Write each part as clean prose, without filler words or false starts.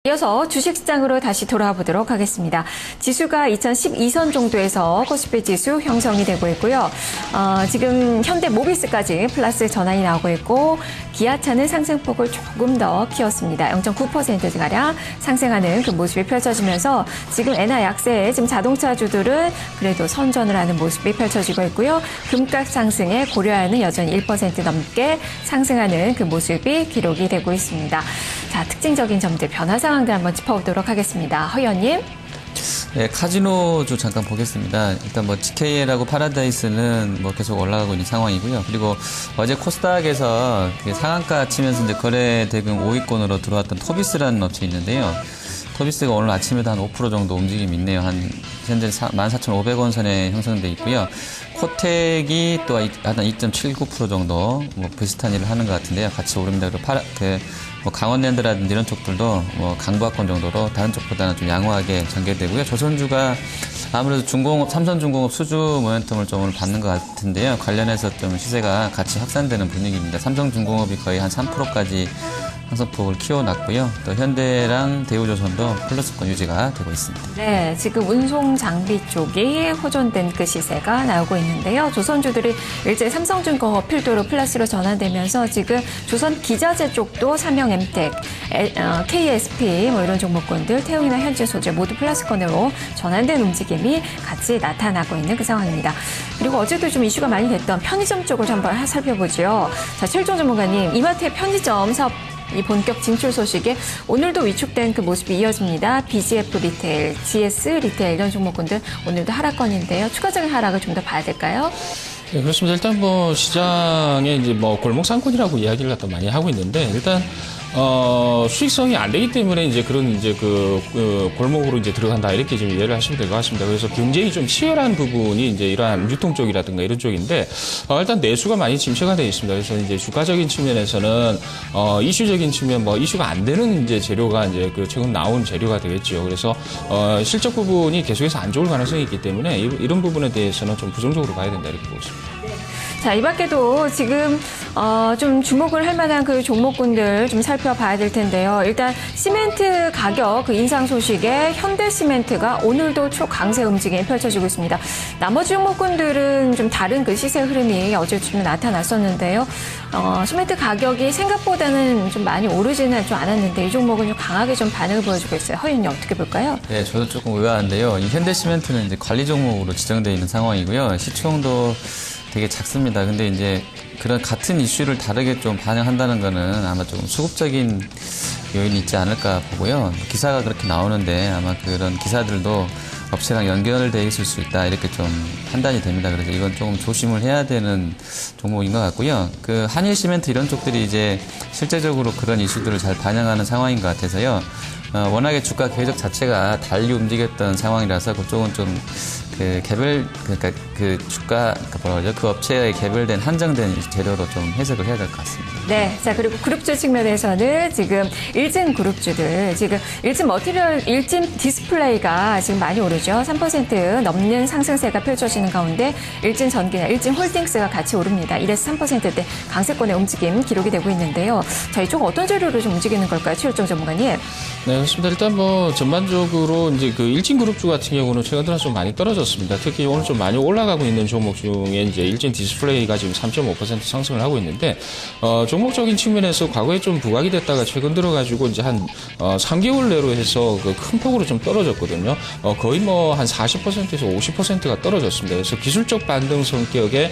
이어서 주식시장으로 다시 돌아와 보도록 하겠습니다. 지수가 2012선 정도에서 코스피 지수 형성이 되고 있고요. 지금 현대모비스까지 플러스 전환이 나오고 있고 기아차는 상승폭을 조금 더 키웠습니다. 0.9%가량 상승하는 그 모습이 펼쳐지면서 지금 엔화 약세에 지금 자동차주들은 그래도 선전을 하는 모습이 펼쳐지고 있고요. 금값 상승에 고려하는 여전히 1% 넘게 상승하는 그 모습이 기록이 되고 있습니다. 자, 특징적인 점들, 변화 상황들 한번 짚어보도록 하겠습니다. 허 의원님. 네, 카지노주 잠깐 보겠습니다. 일단 GKL하고 파라다이스는 계속 올라가고 있는 상황이고요. 그리고 어제 코스닥에서 상한가 치면서 이제 거래 대금 5위권으로 들어왔던 토비스라는 업체 있는데요. 토비스가 오늘 아침에도 한 5% 정도 움직임이 있네요. 현재 14,500원 선에 형성돼 있고요. 코텍이 또 한 2.79% 정도 비슷한 일을 하는 것 같은데요. 같이 오릅니다. 그리고 강원랜드라든지 이런 쪽들도 강보합권 정도로 다른 쪽보다는 좀 양호하게 전개되고요. 조선주가 아무래도 삼성중공업 수주 모멘텀을 좀 오늘 받는 것 같은데요. 관련해서 좀 시세가 같이 확산되는 분위기입니다. 삼성중공업이 거의 한 3%까지 상승폭을 키워놨고요. 또 현대랑 대우조선도 플러스권 유지가 되고 있습니다. 네, 지금 운송 장비 쪽이 호전된 그 시세가 나오고 있는데요. 조선주들이 일제 삼성중공업 필두로 플러스로 전환되면서 지금 조선 기자재 쪽도 삼형엠텍, KSP 이런 종목군들, 태웅이나 현지소재 모두 플러스권으로 전환된 움직임이 같이 나타나고 있는 그 상황입니다. 그리고 어제도 좀 이슈가 많이 됐던 편의점 쪽을 한번 살펴보죠. 자, 최일종 전문가님, 이마트의 편의점 사업 이 본격 진출 소식에 오늘도 위축된 그 모습이 이어집니다. BGF 리테일, GS 리테일 이런 종목군들 오늘도 하락권인데요. 추가적인 하락을 좀 더 봐야 될까요? 네, 그렇습니다. 일단 시장에 이제 골목 상권이라고 이야기를 갖다 많이 하고 있는데 일단 수익성이 안 되기 때문에 이제 그런 이제 골목으로 이제 들어간다 이렇게 좀 이해를 하시면 될 것 같습니다. 그래서 경쟁이 좀 치열한 부분이 이제 이러한 유통 쪽이라든가 이런 쪽인데 일단 내수가 많이 침체가 되어 있습니다. 그래서 이제 주가적인 측면에서는 이슈적인 측면 이슈가 안 되는 이제 재료가 이제 최근 나온 재료가 되겠죠. 그래서 실적 부분이 계속해서 안 좋을 가능성이 있기 때문에 이런 부분에 대해서는 좀 부정적으로 봐야 된다 이렇게 보고 있습니다. 자, 이 밖에도 지금 좀 주목을 할 만한 그 종목군들 좀 살펴봐야 될 텐데요. 일단 시멘트 가격 그 인상 소식에 현대시멘트가 오늘도 초강세 움직임이 펼쳐지고 있습니다. 나머지 종목군들은 좀 다른 그 시세 흐름이 어제쯤 나타났었는데요. 시멘트 가격이 생각보다는 좀 많이 오르지는 좀 않았는데 이 종목은 좀 강하게 좀 반응을 보여주고 있어요. 허 의원님 어떻게 볼까요? 네, 저도 조금 의아한데요. 이 현대시멘트는 이제 관리 종목으로 지정되어 있는 상황이고요. 시총도 되게 작습니다. 근데 이제 그런 같은 이슈를 다르게 좀 반영한다는 거는 아마 좀 수급적인 요인이 있지 않을까 보고요. 기사가 그렇게 나오는데 아마 그런 기사들도 업체랑 연결되어 있을 수 있다 이렇게 좀 판단이 됩니다. 그래서 이건 조금 조심을 해야 되는 종목인 것 같고요. 한일시멘트 이런 쪽들이 이제 실제적으로 그런 이슈들을 잘 반영하는 상황인 것 같아서요. 워낙에 주가 궤적 자체가 달리 움직였던 상황이라서 그쪽은 좀 그 업체의 개별된 한정된 재료로 좀 해석을 해야 될 것 같습니다. 네. 자, 그리고 그룹주 측면에서는 지금 일진 그룹주들, 지금 일진 디스플레이가 지금 많이 오르죠. 3% 넘는 상승세가 펼쳐지는 가운데 일진 전기나 일진 홀딩스가 같이 오릅니다. 이래서 3%대 강세권의 움직임 기록이 되고 있는데요. 자, 이쪽 어떤 재료로 좀 움직이는 걸까요? 최일종 전문가님. 네, 그렇습니다. 일단 전반적으로 이제 일진 그룹주 같은 경우는 최근 들어 좀 많이 떨어졌습니다. 특히 오늘 좀 많이 올라가고 있는 종목 중에 이제 일진 디스플레이가 지금 3.5% 상승을 하고 있는데, 종목적인 측면에서 과거에 좀 부각이 됐다가 최근 들어가지고 이제 한 3개월 내로 해서 큰 폭으로 좀 떨어졌거든요. 거의 한 40%에서 50%가 떨어졌습니다. 그래서 기술적 반등 성격의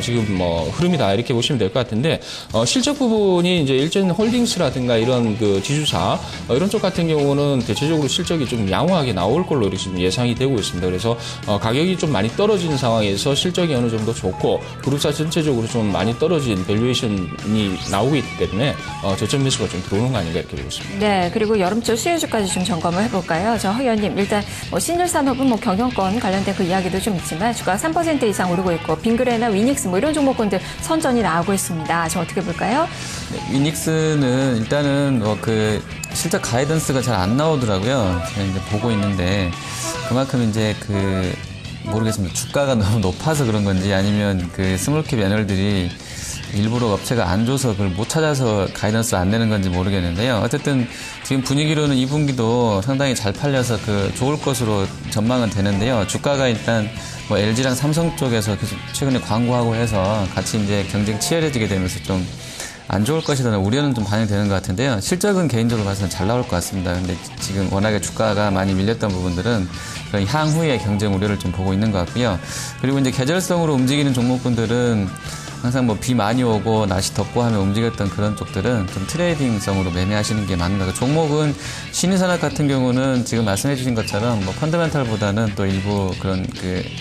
지금 흐름이다 이렇게 보시면 될 것 같은데, 실적 부분이 이제 일진 홀딩스라든가 이런 지주사 이런 쪽 같은 경우는 대체적으로 실적이 좀 양호하게 나올 걸로 이렇게 지금 예상이 되고 있습니다. 그래서 가격이 좀 많이 떨어진 상황에서 실적이 어느 정도 좋고 그룹사 전체적으로 좀 많이 떨어진 밸류에이션이 나오고 있기 때문에 저점 매수가 좀 들어오는 거 아닌가 이렇게 보고 있습니다. 네, 그리고 여름철 수혜주까지 좀 점검을 해볼까요? 저 허 의원님, 일단 신일산업은 경영권 관련된 그 이야기도 좀 있지만 주가가 3% 이상 오르고 있고 빈그레나 위닉스 이런 종목군들 선전이 나오고 있습니다. 저 어떻게 볼까요? 네, 위닉스는 일단은 실적 가이던스가 잘 안 나오더라고요. 제가 이제 보고 있는데 그만큼 이제 모르겠습니다. 주가가 너무 높아서 그런 건지 아니면 스몰캡 애널들이 일부러 업체가 안 줘서 그걸 못 찾아서 가이던스를 안 내는 건지 모르겠는데요. 어쨌든 지금 분위기로는 2분기도 상당히 잘 팔려서 좋을 것으로 전망은 되는데요. 주가가 일단 뭐 LG랑 삼성 쪽에서 계속 최근에 광고하고 해서 같이 이제 경쟁 치열해지게 되면서 좀 안 좋을 것이라는 우려는 좀 반영되는 것 같은데요. 실적은 개인적으로 봐서는 잘 나올 것 같습니다. 근데 지금 워낙에 주가가 많이 밀렸던 부분들은 그런 향후의 경쟁 우려를 좀 보고 있는 것 같고요. 그리고 이제 계절성으로 움직이는 종목군들은 항상 뭐 비 많이 오고 날씨 덥고 하면 움직였던 그런 쪽들은 좀 트레이딩성으로 매매하시는 게 맞는 것 같아요. 종목은 신인산업 같은 경우는 지금 말씀해 주신 것처럼 뭐 펀더멘탈보다는 또 일부 그런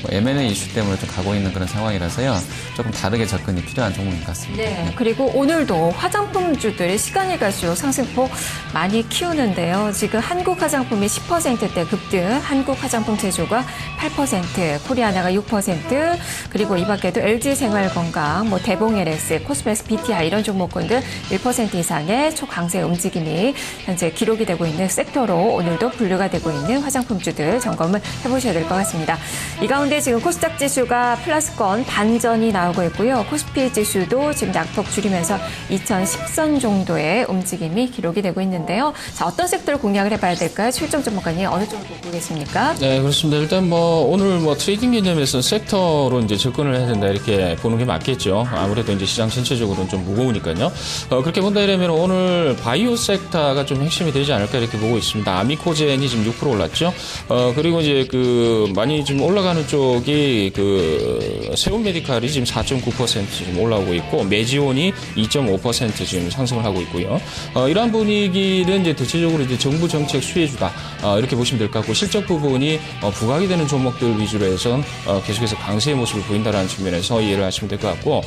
뭐 M&A 이슈 때문에 좀 가고 있는 그런 상황이라서요. 조금 다르게 접근이 필요한 종목인 것 같습니다. 네. 그리고 오늘도 화장품주들이 시간이 갈수록 상승폭 많이 키우는데요. 지금 한국 화장품이 10%대 급등, 한국 화장품 제조가 8%, 코리아나가 6%, 그리고 이 밖에도 LG생활건강, 뭐 대봉 LS, 코스메스 BTI 이런 종목군들 1% 이상의 초강세 움직임이 현재 기록이 되고 있는 섹터로 오늘도 분류가 되고 있는 화장품주들 점검을 해보셔야 될 것 같습니다. 이 가운데 지금 코스닥 지수가 플러스권 반전이 나오고 있고요. 코스피 지수도 지금 낙폭 줄이면서 2010선 정도의 움직임이 기록이 되고 있는데요. 자, 어떤 섹터를 공략을 해봐야 될까요? 최일정 전문가님 어느 쪽을 보고 계십니까? 네, 그렇습니다. 일단 뭐 오늘 뭐 트레이딩 개념에서는 섹터로 이제 접근을 해야 된다 이렇게 보는 게 맞겠죠. 아무래도 이제 시장 전체적으로는 좀 무거우니까요. 그렇게 본다 이러면 오늘 바이오 섹터가 좀 핵심이 되지 않을까 이렇게 보고 있습니다. 아미코젠이 지금 6% 올랐죠. 그리고 이제 많이 좀 올라가는 쪽이 세운 메디칼이 지금 4.9% 지금 올라오고 있고 메지온이 2.5% 지금 상승을 하고 있고요. 이러한 분위기는 이제 대체적으로 이제 정부 정책 수혜주다 이렇게 보시면 될 것 같고 실적 부분이 부각이 되는 종목들 위주로 해서 계속해서 강세의 모습을 보인다라는 측면에서 이해를 하시면 될 것 같고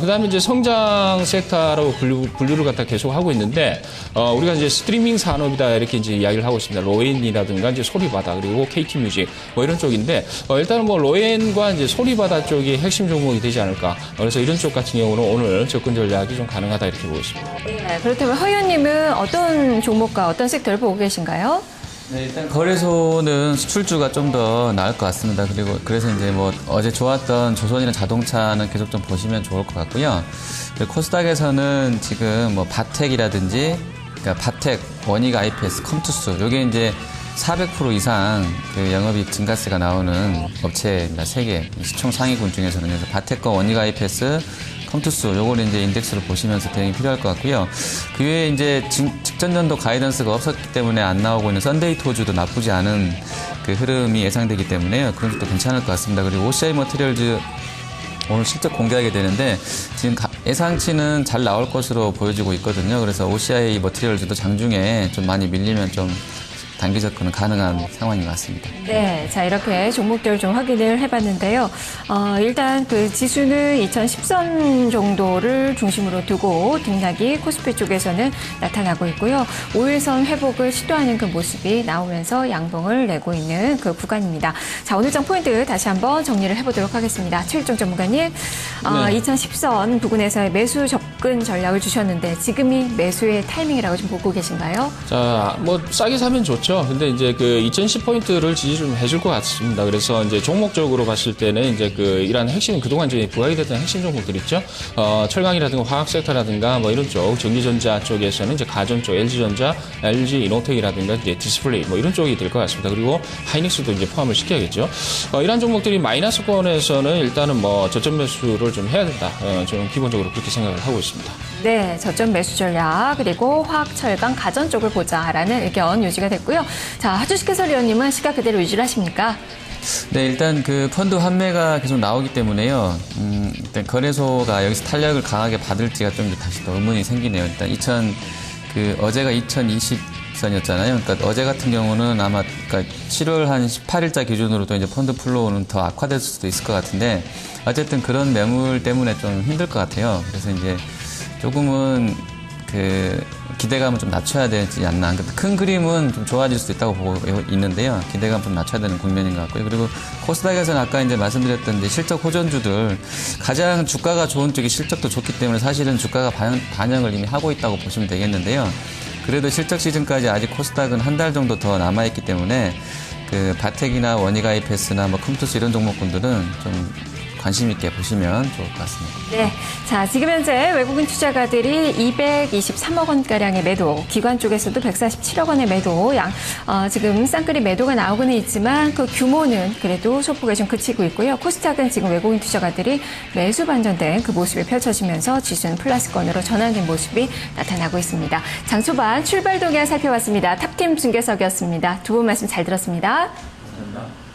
그다음에 이제 성장 섹터로 분류를 갖다 계속 하고 있는데 우리가 이제 스트리밍 산업이다 이렇게 이제 이야기를 하고 있습니다. 로엔이라든가 이제 소리바다 그리고 KT 뮤직 뭐 이런 쪽인데 일단은 뭐 로엔과 이제 소리바다 쪽이 핵심 종목이 되지 않을까. 그래서 이런 쪽 같은 경우는 오늘 접근 전략이 좀 가능하다 이렇게 보고 있습니다. 네, 그렇다면 허 의원님은 어떤 종목과 어떤 섹터를 보고 계신가요? 네, 일단 거래소는 수출주가 좀 더 나을 것 같습니다. 그리고 그래서 이제 뭐 어제 좋았던 조선이나 자동차는 계속 좀 보시면 좋을 것 같고요. 그리고 코스닥에서는 지금 뭐 바텍이라든지 그러니까 바텍, 원익 IPS, 컴투스 요게 이제 400% 이상 영업이익 증가세가 나오는 업체입니다. 3개. 시총 상위군 중에서는. 그래서 바텍과 원익 IPS, 컴투스 요걸 이제 인덱스로 보시면서 대응이 필요할 것 같고요. 그 외에 이제 직전 연도 가이던스가 없었기 때문에 안 나오고 있는 썬데이 토주도 나쁘지 않은 흐름이 예상되기 때문에요. 그런 것도 괜찮을 것 같습니다. 그리고 OCI 머티리얼즈 오늘 실적 공개하게 되는데 지금 예상치는 잘 나올 것으로 보여지고 있거든요. 그래서 OCI 머티리얼즈도 장중에 좀 많이 밀리면 좀 단기 접근은 가능한 상황인 것 같습니다. 네, 자 이렇게 종목들 좀 확인을 해봤는데요. 일단 지수는 2010선 정도를 중심으로 두고 등락이 코스피 쪽에서는 나타나고 있고요. 5일선 회복을 시도하는 그 모습이 나오면서 양봉을 내고 있는 그 구간입니다. 자, 오늘 장 포인트 다시 한번 정리를 해보도록 하겠습니다. 최일정 전문가님, 네. 2010선 부근에서의 매수 접근 전략을 주셨는데 지금이 매수의 타이밍이라고 좀 보고 계신가요? 자, 뭐 싸게 사면 좋죠. 근데 이제 2010포인트를 지지 좀 해줄 것 같습니다. 그래서 이제 종목적으로 봤을 때는 이제 이러한 핵심, 그동안 이제 부각이 됐던 핵심 종목들 있죠. 철강이라든가 화학 섹터라든가 뭐 이런 쪽, 전기전자 쪽에서는 이제 가전 쪽, LG전자, LG 이노텍이라든가 이제 디스플레이 뭐 이런 쪽이 될 것 같습니다. 그리고 하이닉스도 이제 포함을 시켜야겠죠. 이러한 종목들이 마이너스권에서는 일단은 뭐 저점 매수를 좀 해야 된다. 저는 기본적으로 그렇게 생각을 하고 있습니다. 네, 저점 매수 전략 그리고 화학, 철강, 가전 쪽을 보자라는 의견 유지가 됐고요. 자, 하주식 해설위원님은 시각 그대로 유지를 하십니까? 네, 일단 펀드 환매가 계속 나오기 때문에요. 일단 거래소가 여기서 탄력을 강하게 받을지가 좀 다시 또 의문이 생기네요. 일단 어제가 2020선이었잖아요. 그러니까 어제 같은 경우는 아마 7월 한 18일자 기준으로도 이제 펀드 플로우는 더 악화될 수도 있을 것 같은데 어쨌든 그런 매물 때문에 좀 힘들 것 같아요. 그래서 이제 조금은 기대감을 좀 낮춰야 되지 않나. 큰 그림은 좀 좋아질 수도 있다고 보고 있는데요. 기대감 좀 낮춰야 되는 국면인 것 같고요. 그리고 코스닥에서는 아까 이제 말씀드렸던 이제 실적 호전주들 가장 주가가 좋은 쪽이 실적도 좋기 때문에 사실은 주가가 반영을 이미 하고 있다고 보시면 되겠는데요. 그래도 실적 시즌까지 아직 코스닥은 한 달 정도 더 남아있기 때문에 바텍이나 원익 IPS나 뭐 컴투스 이런 종목군들은 좀 관심 있게 보시면 좋을 것 같습니다. 네. 자, 지금 현재 외국인 투자가들이 223억 원가량의 매도, 기관 쪽에서도 147억 원의 매도, 지금 쌍끌이 매도가 나오고는 있지만 그 규모는 그래도 소폭에 좀 그치고 있고요. 코스닥은 지금 외국인 투자가들이 매수 반전된 그 모습이 펼쳐지면서 지수는 플러스권으로 전환된 모습이 나타나고 있습니다. 장초반 출발 동향 살펴봤습니다. 탑팀 중계석이었습니다. 두 분 말씀 잘 들었습니다. 감사합니다.